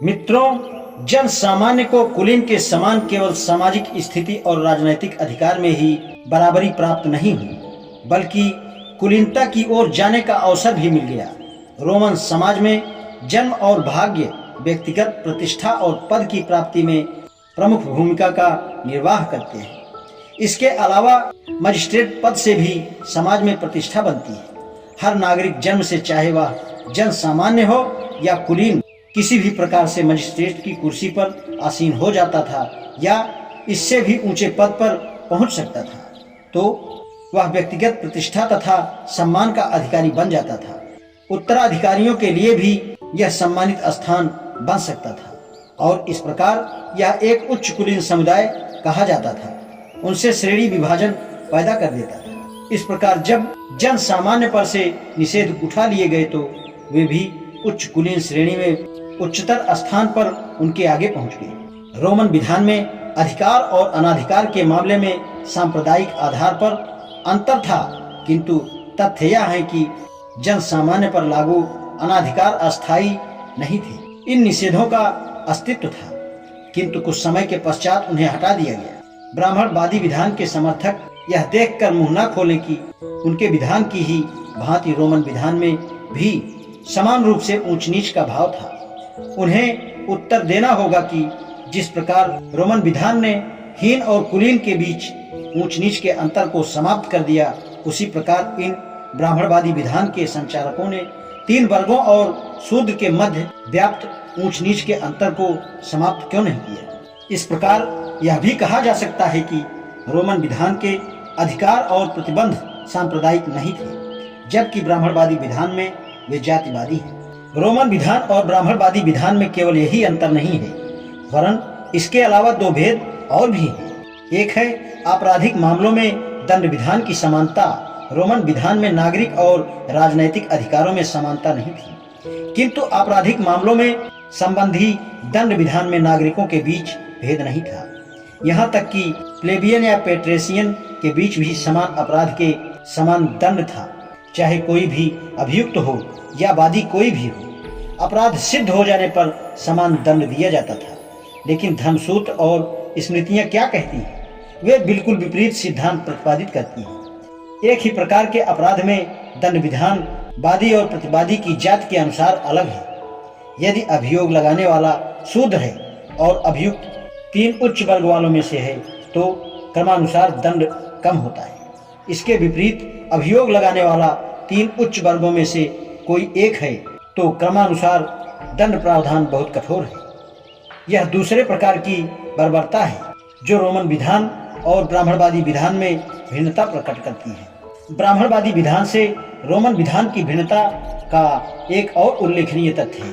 मित्रों, जन सामान्य को कुलीन के समान केवल सामाजिक स्थिति और राजनैतिक अधिकार में ही बराबरी प्राप्त नहीं हुई, बल्कि कुलीनता की ओर जाने का अवसर भी मिल गया। रोमन समाज में जन्म और भाग्य व्यक्तिगत प्रतिष्ठा और पद की प्राप्ति में प्रमुख भूमिका का निर्वाह करते हैं। इसके अलावा मजिस्ट्रेट पद से भी समाज में प्रतिष्ठा बनती है। हर नागरिक जन्म से, चाहे वह जन सामान्य हो या कुलीन, किसी भी प्रकार से मजिस्ट्रेट की कुर्सी पर आसीन हो जाता था या इससे भी ऊंचे पद पर पहुंच सकता था, तो वह व्यक्तिगत प्रतिष्ठा तथा सम्मान का अधिकारी बन जाता था। उत्तराधिकारियों के लिए भी यह सम्मानित स्थान बन सकता था और इस प्रकार यह एक उच्च कुलीन समुदाय कहा जाता था। उनसे श्रेणी विभाजन पैदा कर देता था। इस प्रकार जब जन सामान्य पर से निषेध उठा लिए गए तो वे भी उच्च कुलीन श्रेणी में उच्चतर स्थान पर उनके आगे पहुंच गए। रोमन विधान में अधिकार और अनाधिकार के मामले में सांप्रदायिक आधार पर अंतर था, किंतु तथ्य यह है कि जन सामान्य पर लागू अनाधिकार अस्थायी नहीं थे। इन निषेधों का अस्तित्व था, किंतु कुछ समय के पश्चात उन्हें हटा दिया गया। ब्राह्मणवादी विधान के समर्थक यह देखकर मुंह न खोलें कि उनके विधान की ही भांति रोमन विधान में भी समान रूप से ऊंच नीच का भाव था। उन्हें उत्तर देना होगा कि जिस प्रकार रोमन विधान ने हीन और कुलीन के बीच ऊंच नीच के अंतर को समाप्त कर दिया, उसी प्रकार इन ब्राह्मणवादी विधान के संचालकों ने तीन वर्गों और शूद्र के मध्य व्याप्त ऊंच नीच के अंतर को समाप्त क्यों नहीं किया। इस प्रकार यह भी कहा जा सकता है कि रोमन विधान के अधिकार और प्रतिबंध सांप्रदायिक नहीं थे, जबकि ब्राह्मणवादी विधान में वे जातिवादी हैं। रोमन विधान और ब्राह्मणवादी विधान में केवल यही अंतर नहीं है, वरन इसके अलावा दो भेद और भी हैं। एक है आपराधिक मामलों में दंड विधान की समानता। रोमन विधान में नागरिक और राजनैतिक अधिकारों में समानता नहीं थी, किंतु आपराधिक मामलों में संबंधी दंड विधान में नागरिकों के बीच भेद नहीं था। यहाँ तक कि प्लेबियन या पेट्रेशियन के बीच भी समान अपराध के समान दंड था, चाहे कोई भी अभियुक्त हो या वादी कोई भी हो। अपराध सिद्ध हो जाने पर समान दंड दिया जाता था। लेकिन धर्मसूत्र और स्मृतियां क्या कहती हैं? वे बिल्कुल विपरीत सिद्धांत प्रतिपादित करती हैं। एक ही प्रकार के अपराध में दंड विधान वादी और प्रतिवादी की जाति के अनुसार अलग है। यदि अभियोग लगाने वाला शूद्र है और अभियुक्त तीन उच्च वर्ग वालों में से है, तो क्रमानुसार दंड कम होता है। इसके विपरीत अभियोग लगाने वाला तीन उच्च वर्गों में से कोई एक है, तो क्रमानुसार दंड प्रावधान बहुत कठोर है। यह दूसरे प्रकार की बर्बरता है जो रोमन विधान और ब्राह्मणवादी विधान में भिन्नता प्रकट करती है। ब्राह्मणवादी विधान से रोमन विधान की भिन्नता का एक और उल्लेखनीय तथ्य है।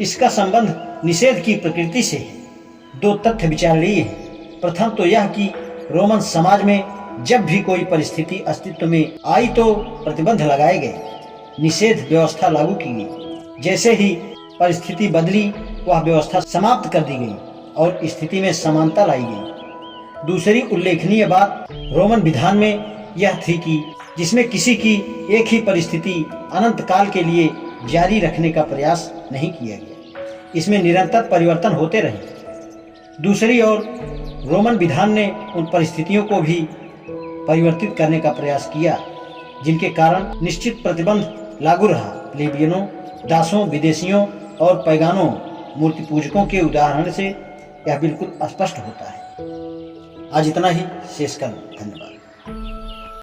इसका संबंध निषेध की प्रकृति से है। दो तथ्य विचारणीय हैं। प्रथम तो यह कि रोमन समाज में जब भी कोई परिस्थिति अस्तित्व में आई तो प्रतिबंध लगाए गए, निषेध व्यवस्था लागू की गई। जैसे ही परिस्थिति बदली, वह व्यवस्था समाप्त कर दी गई और स्थिति में समानता लाई गई। दूसरी उल्लेखनीय बात रोमन विधान में यह थी कि जिसमें किसी की एक ही परिस्थिति अनंत काल के लिए जारी रखने का प्रयास नहीं किया गया। इसमें निरंतर परिवर्तन होते रहे। दूसरी ओर रोमन विधान ने उन परिस्थितियों को भी परिवर्तित करने का प्रयास किया जिनके कारण निश्चित प्रतिबंध लागू रहा। प्लेबियनों, दासों, विदेशियों और पैगानों, मूर्ति पूजकों के उदाहरण से यह बिल्कुल स्पष्ट होता है। आज इतना ही, शेष कल। धन्यवाद।